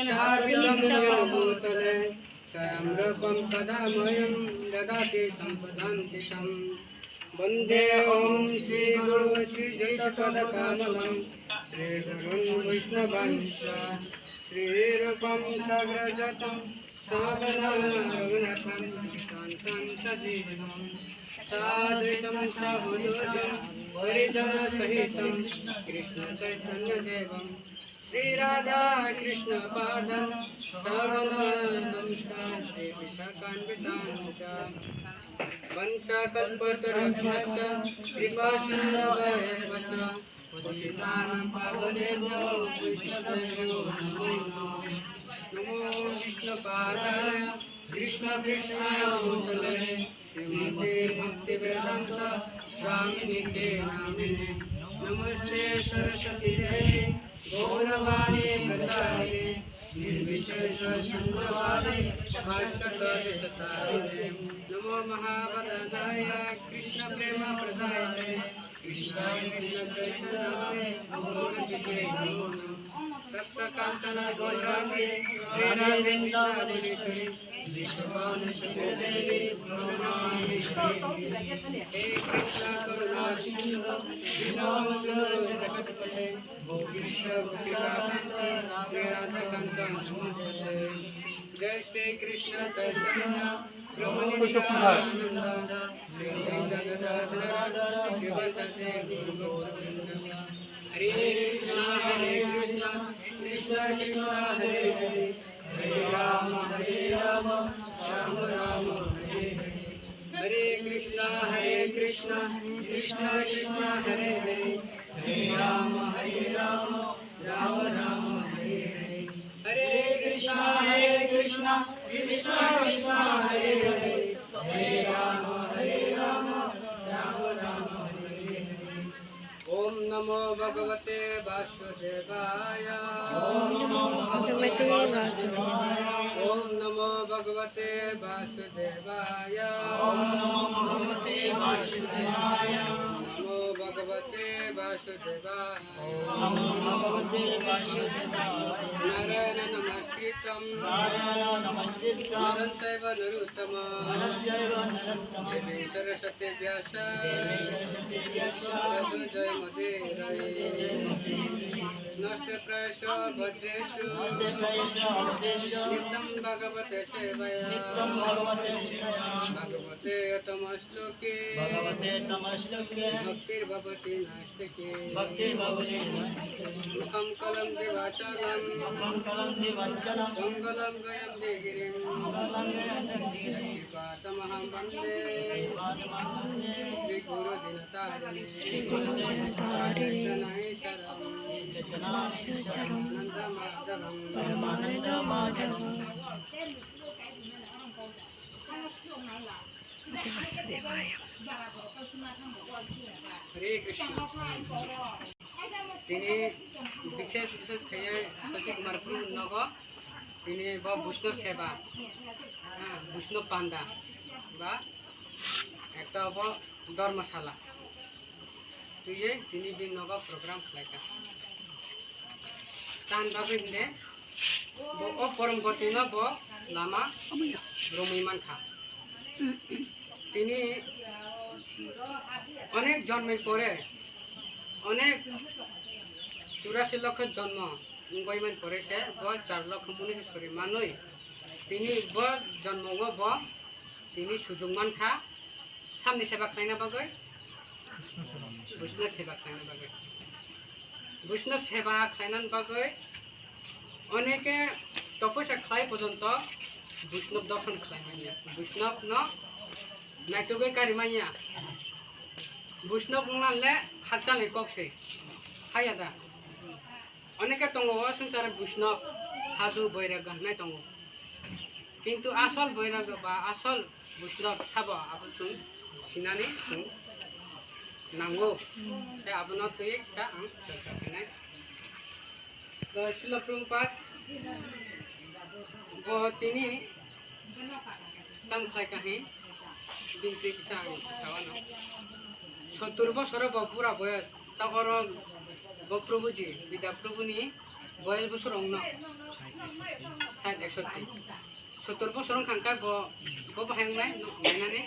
शावितम्यभूतले स्वयं रूपं कदामयं ददाति सम्पदान्ति तं वन्दे ॐ श्रीगुरु श्रीशेषपदकमलं श्रीगुरुं वैष्णवांश्च श्रीरूपं सग्रजतं समगना रघुनाथं कान्तं सजीवनं साद्वैतं सावधूतं परिजनसहितं कृष्णचैतन्यदेवं श्रीराधा कृष्ण पादं सगुणवंता श्रीविशाखान्वितांश्च वंशकल्पतरुभ्यश्च कृपासिन्धवैव च पतितानां पावनेभ्यो वैष्णवेभ्यो नमो नमो विष्णुपादाय कृष्णपृष्ठाय भूतले श्रीमते भक्तिवेदान्त स्वामिनिते नामिने नमस्ते सरस्वती देवी गौरवाणी प्रचारिणे निर्विशेष शून्यवादी भाष्यकारिणे नमो महावदनाय कृष्ण प्रेम प्रदायिने कृष्णाय कृष्ण चैतन्याय गौरविते नमो तप्त कांचन गौरांगी श्रीराधे कृष्णावनेश्वरी विश्ववासिनी देवी प्रणमामि हे कृष्ण करुणा सिंधु दीनबंधु जगत्पते विश्व भक्तिकांत श्री राधाकांत नमस्ते जय श्री कृष्ण चैतन्य प्रभु नित्यानंद श्री जगदाधर शिवसते गुरुगोविंद हरे कृष्ण कृष्ण कृष्ण हरे हरे हरे राम राम राम हरे हरे हरे कृष्ण कृष्ण कृष्ण हरे हरे हरे राम राम राम हरे हरे हरे कृष्ण कृष्ण कृष्ण हरे हरे हरे राम राम राम हरे हरे ओम नमो भगवते वासुदेवाय ओम नमो भगवते वासुदेवाय ओम नमो भगवते वासुदेवाय ओम नमो भगवते वासुदेवाय नमो भगवते वासुदेवाय ओम नमो भगवते वासुदेवाय नारायण नमस्कृतं नरं चैव नरोत्तमं देवी सरस्वती व्यासं जय मदेरये नमस्ते प्रयशो भद्रेषु नित्यं भगवते सेवया भगवते तमश्लोके भक्तिर्भवति नास्तिके मुखं कलं दिवाचलं मङ्गलं गयं देगिरिं कृपातमहं वन्दे श्रीगुरुदिनतारिणे हरे कृष्ण তিনি বিশেষ বিশেষ খেয়ে শশী কুমার নগ তিনি বৈষ্ণব সেবা হ্যাঁ বৈষ্ণব পান্ডা বা একটা হব ধর্মশালা তুই তিনি নগ প্রোগ্রাম খেলাইকা তান ভাবে নে ও পরম গতি ন ব লামা রমিমান খা তিনি অনেক জন্মের পরে অনেক 84 লক্ষ জন্ম গইমান করেছে 4 লক্ষ মুনিশ্বরী মানুষ তিনি জন্ম তিনি সুযোগমান খা সামনে সেবা খাইনা বাগৈ বৈষ্ণব সেবা খাইনা বাগৈ বৈষ্ণব সেবা খাইনান বাগৈ অনেকে তপস্যা খাই পর্যন্ত বৈষ্ণব দর্শন খাই মাইয়া বৈষ্ণব ন নাইটগৈ কারি মাইয়া বৈষ্ণব নালে হাত চালে ককছে খাইয়া দা অনেকে দङ সংসারে বৈষ্ণব সাধু বৈরাগ্য নাই দङ কিন্তু আসল বৈরাগ্য বা আসল বৈষ্ণব খাব আবুন সিনানি নাঙ্গো তাই আপনার তুই চা আং চর্চা খাই শিল প্রভুপাদ তিনি তাম খাই কাহি বিনতি কিসা খাওয়ানো 70 বছর পুরা বয়স তখন প্রভুজি বিদ্যা প্রভুনি বয়স বছর অন্য 61 70 বছর খাঙ্কা বাহাयांनाय नायनानै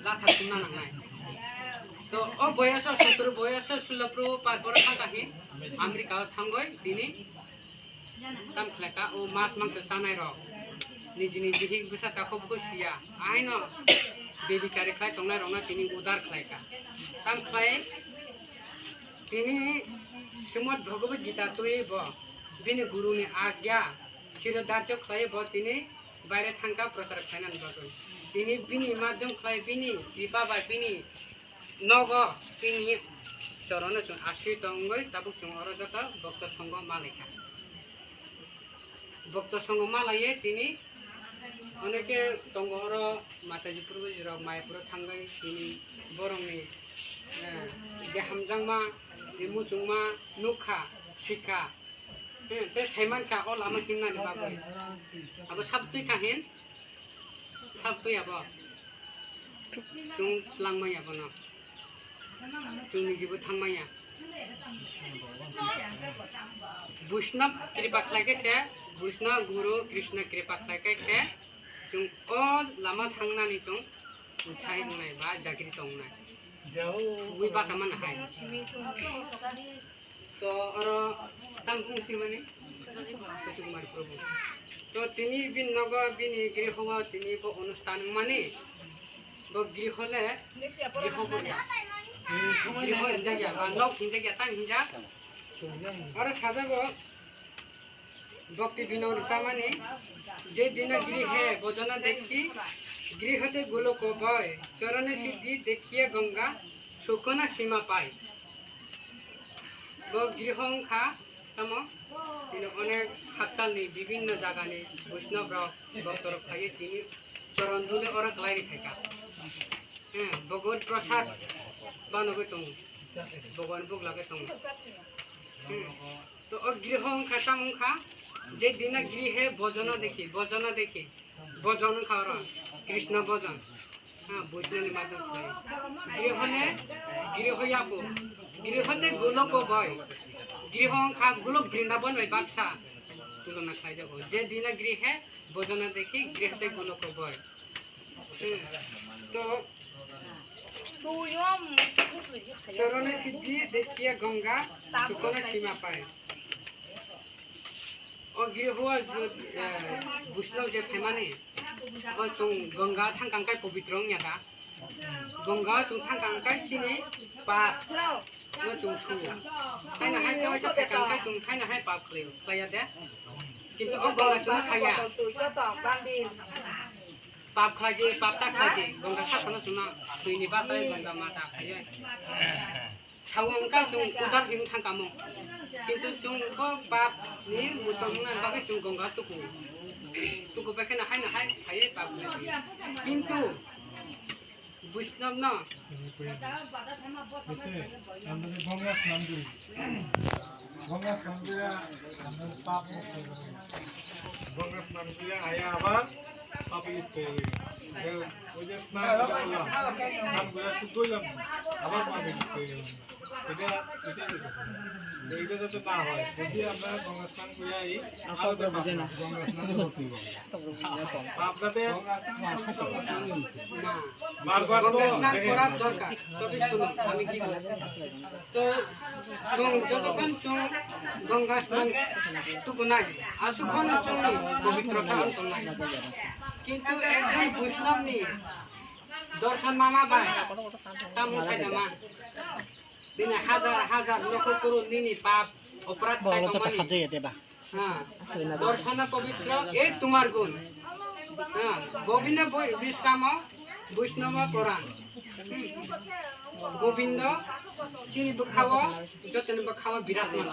लाथा सुमना नांनाय तो ओ बयस 70 बयस सुलप्रु पार थांगाहि आमेरिका थांगय दिनै काम खलायका ओ मास मांस जानाय र निजिनि बिहि बिसा काखबो सिया आइनो बेबिचारि खाय तंनाय रंना दिनै उदार खलायका काम खलाय दिनै श्रीमद् भगवत गीता तुय ब बिनि गुरुनि आज्ञा शिरोधार्य खलाय ब दिनै बायरे थांगा प्रसार खायनानै बागै दिनै बिनि माध्यम खलाय बिनि बिबाबा बिनि नग बिनि चरण जों आश्रित दंगै ताबुक जों अरजत भक्त संग मालायका भक्त संग मालाये दिनै अनेके दंगर माताजी पुरबो जिराव मायपुर थांगै दिनै बरंनि जे हामजांमा जे मुजुंमा नुखा सिका ते सैमान का अल आमा किमनानि बागै अब साबतुय काहिन साबतुय अब जों लांमाय अब न जोंनि जेबो थांमाया वैष्णव कृपा खालायखायसे वैष्णव गुरु कृष्ण कृपा खालायखायसे जों अल लामा थांनानै जों उत्साहि दंनाय बा जागृत दंनाय बै बासा मान हाय तो अरो ताम बुंसि माने शशि कुमार प्रभु तो तिनी बिन नग बिनि गृहवा तिनी ब अनुष्ठान माने ब गृहले गृह बया गृह हिंजा बा नौ हिंजा तां हिंजा अरो साजाबो भक्ति विनोद चामाने जे दिन गृह भोजन देखी गृहते गोलोक भय चरणे सिद्धि देखिए गंगा सुखना सीमा पाय गृहंखा तम अनेक हातसालनि विभिन्न जागानि वैष्णव भक्तर खाए तिनी चरण दुले अरक लाइरि थाका भगवत प्रसाद बानगै दं भगवान बुक लागे दं तो गृहंखा तमंखा जे दिन गृह भोजन देखी भोजन खावर कृष्ण भोजन वैष्णवनि माध्यम गृहने गृहयापो गृहते गोलोक भय गृहंखा गोलोक वृंदावन भय बाक्सा तुलना खाई जाबो जे दिन गृह भोजन देखी गृहते गोलोक भय तो चरण सिद्धि देखिए गंगा सुखन सीमा पाए और गृह वैष्णव जे फेमाने जों गंगा थांगांखाय पवित्र यादा गंगा जों थांगांखाय चिनि पाप जों सुया थायना हाय जाय फेकांखाय जों थायना हाय पाप खलाया दे किन्तु ओ गंगा जों साया पाप खाजे पाप ता खाजे गंगा साखना जोंना दैनि बासाय गंगा माता खायो सावंका जों उदार जों थांगामो किन्तु जों पाप नि मुचंना बागै जों गंगा तुकु बेखायनो हाय खायो पाप किन्तु वैष्णव न गंगा स्नान करी पाप गंगा स्नान किया आया आবার पाप लिखते ওই যে স্নান করে শুদ্ধ হইলাম আবার পাপ লিখতে এটা যাতে না হয় যদি আমরা গঙ্গা স্নান করে আই আলাদা বুঝে না গঙ্গা স্নান করতে হবে আপনাদের বারবার তো স্নান করার দরকার তবে শুনুন আমি কি বলছি তো যতক্ষণ গঙ্গা স্নান টুকু নাই আসুক্ষণ পবিত্র খাওয়ান তো নাই কিন্তু একজন বৈষ্ণব নি দর্শন মামা ভাই তা মুখাই জামা দিনে হাজার লক্ষ করুন দিনই পাপ অপরাধ দর্শন পবিত্র এই তোমার গুণ গোবিন্দ বিশ্রাম বৈষ্ণব পুরাণ গোবিন্দ চিনি খাও যতন খাওয়া বিরাজমান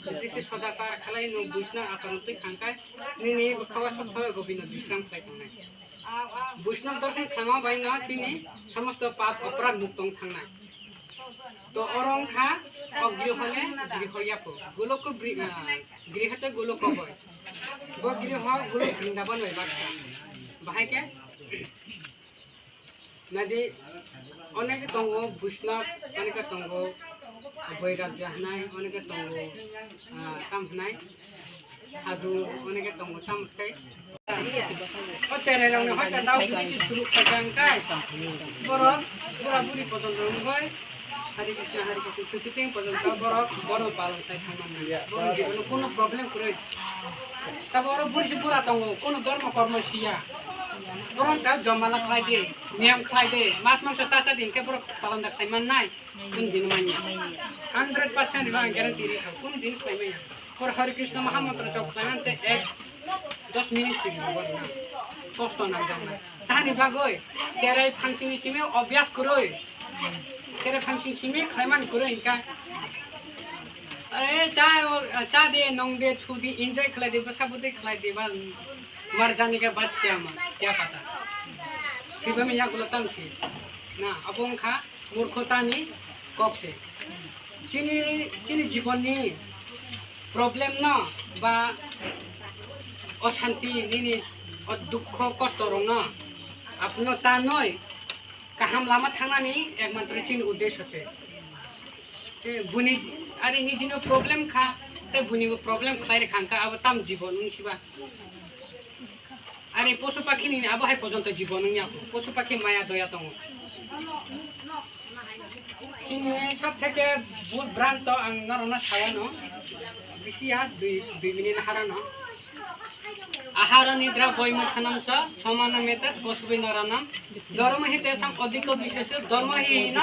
যদি সদাচার খালাই বৈষ্ণব আচরণ তুই খাঙ্কায় নিনি খাওয়া সব গোবিন্দ বিশ্রাম খাই থানায় বৈষ্ণব দর্শন খাওয়া বাই না তিনি সমস্ত পাপ অপরাধ মুক্ত থানায় तो औरंखा और गृहले गृहयापो गोलोक गृहते गोलोक होय बो गृह गोलोक वृंदावन होय बाक्सा बाहाय के नदी अनेक दंगो वैष्णव अनेक दंगो বৈরাগ্য হানায় অনেকে দङ তাম হানায় সাধু অনেকে দङ তাম খাই চেরাইলাवनो হয়তো দাও কিছু শুরু খাইজাंखाय বরক পুরা বুড়ি পর্যন্ত রঙই হরে কৃষ্ণ সুতিতিং পর্যন্ত বরক বড় পালন তাই থামান বড় জীবনে কোনো প্রবলেম করে তা বড় বুড়ি পুরা দङ কোনো ধর্ম কর্ম সিয়া বরং তা জমালা খাই দে নিয়ম খাই দে মাছ মাংস তাজা দিনকে বড় পালন দা খাইমান নাই কোন দিন মাইয়া 100% রিবা গ্যারান্টি রেখা কোন দিন খাইমাইয়া পর হরে কৃষ্ণ মহামন্ত্র চপ খাইমান তে 10 মিনিট ছিল বল না কষ্ট না জানা তানি বাগই চেরাই ফাংশন সিমে অভ্যাস করই চেরাই ফাংশন সিমে খাইমান করই ইনকা अरे चा दे नंग दे थू दी एंजॉय खिला दे बस बुद्धि खिला दे बस मर जाने के बाद क्या पता फिर में यहाँ गुलतम से ना अब उनका मूर्खता नहीं कब से चीनी जीवन नहीं प्रॉब्लम ना बा अशांति नहीं और दुख कष्ट रोना अपना तानोय काम लामा थाना नहीं एकमात्र चीन उद्देश्य से बुनी अरे निजिनो प्रॉब्लम खा ते बुनी प्रॉब्लम खाइ रे खांका अब ताम जीवन उनसिबा अरे पशु पाखी नि अब हाय पर्यंत जीवन नि पशु पाखी माया दया दङ चिनि सब থেকে ভ্রান্ত আঙ্গরনা ছায়ানো বিশিয়া 2 মিনিট হারানো आहार निद्रा वैमथनम च समानमेत पशुभि नरानाम धर्म हि तेषां अधिक विशेष धर्म हि न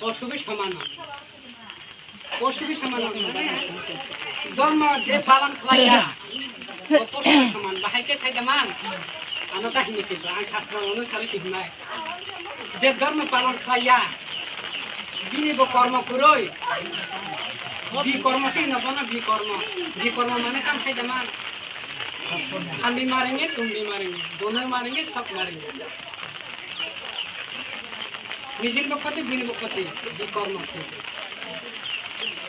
पशुभि समान पशुभि समान धर्म जे पालन खाया पशुभि समान बाहायके साइदमान आनो काहिनी के आं शास्त्र अनुसार सिखनाय जे धर्म पालन खाया बिनिबो कर्म कुरोय बि कर्म से न बन बि कर्म माने काम साइदमान हम भी मारेंगे तुम भी मारेंगे दोनों मारेंगे सब मारेंगे निजिन बकते बिन बकते भी कर्म होते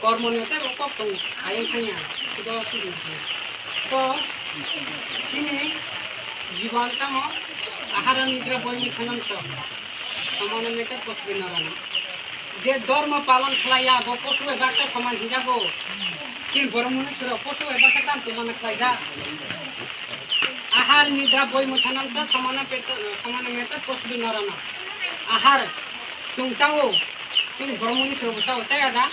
कर्म नहीं होता वो कब तुम आयन खाया तो तो ini जीवन का मो आहार निद्रा बंदी खनन सब समान में तो पशु नराना जे धर्म पालन खलाया वो पशु बासा समान हिजागो कि बरमुनि सुर पशु बासा काम तो मन खलाया आहार निद्रा वैमथनम च समानमेत पशुभि नरानाम आहार चुंचाओ चिन बरमुनि सुर बसाओ चायादा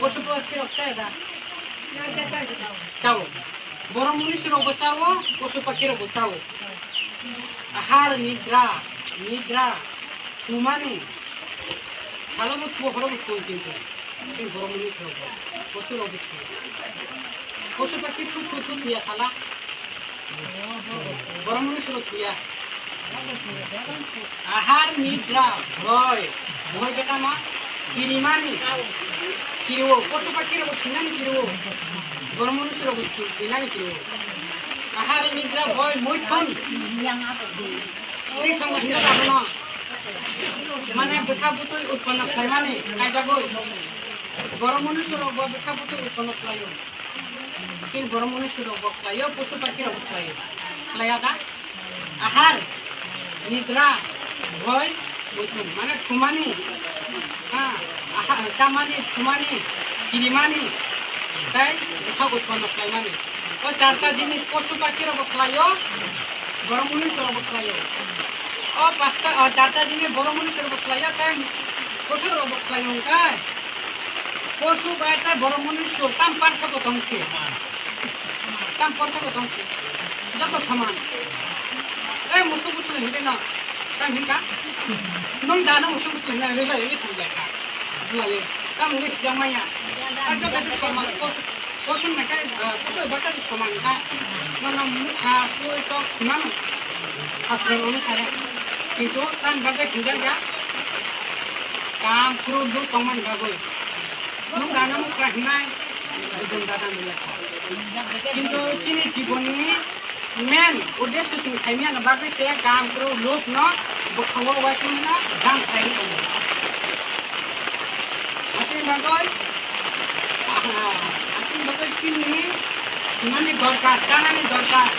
पशु पक्षी चायादा चाओ बरमुनि सुर बचाओ पशु पक्षी बचाओ आहार निद्रा तुमानी खालो बुथु हरो बुथु किंतु चिन बरमुनि सुर पशु बुथु पशु पक्षी थु दिया खाला बरमुनि सुर किया आहार निद्रा भय बेटा मा किरिमानी किरिवो पशु पक्षी रो थिनानी किरिवो बरमुनि सुर थिनानी किरिवो आहार निद्रा भय मैथन स्त्री संग हिंसा दाबना माने बेसाबुत उत्पन्न खायमाने कायजागो बरमुनि सुर बेसाबुत उत्पन्न खायो किन बरमुनि सुर बक्लायो पशु पक्षी रो बक्लायो खलायादा आहार निद्रा भय मैथुन माने थुमानी हाँ आहार चामानी थुमानी किरिमानी ताई बेसा उत्पन्न खायमाने ओ चारटा जिनिस पशु पक्षी रो बक्लायो बरमुनि सुर बक्लायो ओ पांचटा चारटा जिनिस बरमुनि सुर बक्लायो ताई पशु रो बक्लायो काय पशु बायता बरमुनि सुर ताम पार्थक्य दंसे ताम पार्थक्य दंसे जत समान ए मुसु बुसु हिंदे ना ताम हिंगा नों दाना मुसु बुसु हिंदा रेबा रेबि समजायखा बुलायो ताम रे जमाया जत समान पशु ना काय पशु बाटा समान का ना मुखा सुई तो मान शास्त्र अनुसार किंतु ताम बागे हिंगा जा काम क्रोध कमान बागोय नों दाना मुखा हिंनाय गुदुं दादा मिलाखा किंतु चिनि जीवननि मेन उद्देश्य सिं खायमिया ना बागै से काम करो लोक न बखाव वासिन ना जाम खाइ दङ आति बागै चिनि माने दरकार जानानि दरकार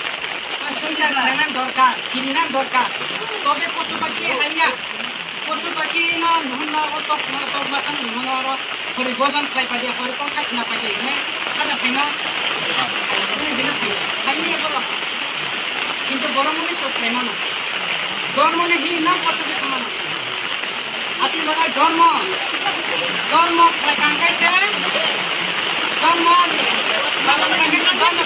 सुइजा लाना दरकार किनिना दरकार तबे पशु पाखी हाइया पशु पाखी न नुन न तो बासन नुन र হরি ভোজন খাই পাই হরি কম খাই না পাই মানে খাজা খাই না খাইনি বলো কিন্তু বড় মনে সব খাই না ধর্ম নেই না পশুকে সমান আতি বড় ধর্ম ধর্ম কাঙ্গাইছে ধর্ম বাবা কাঙ্গাইছে ধর্ম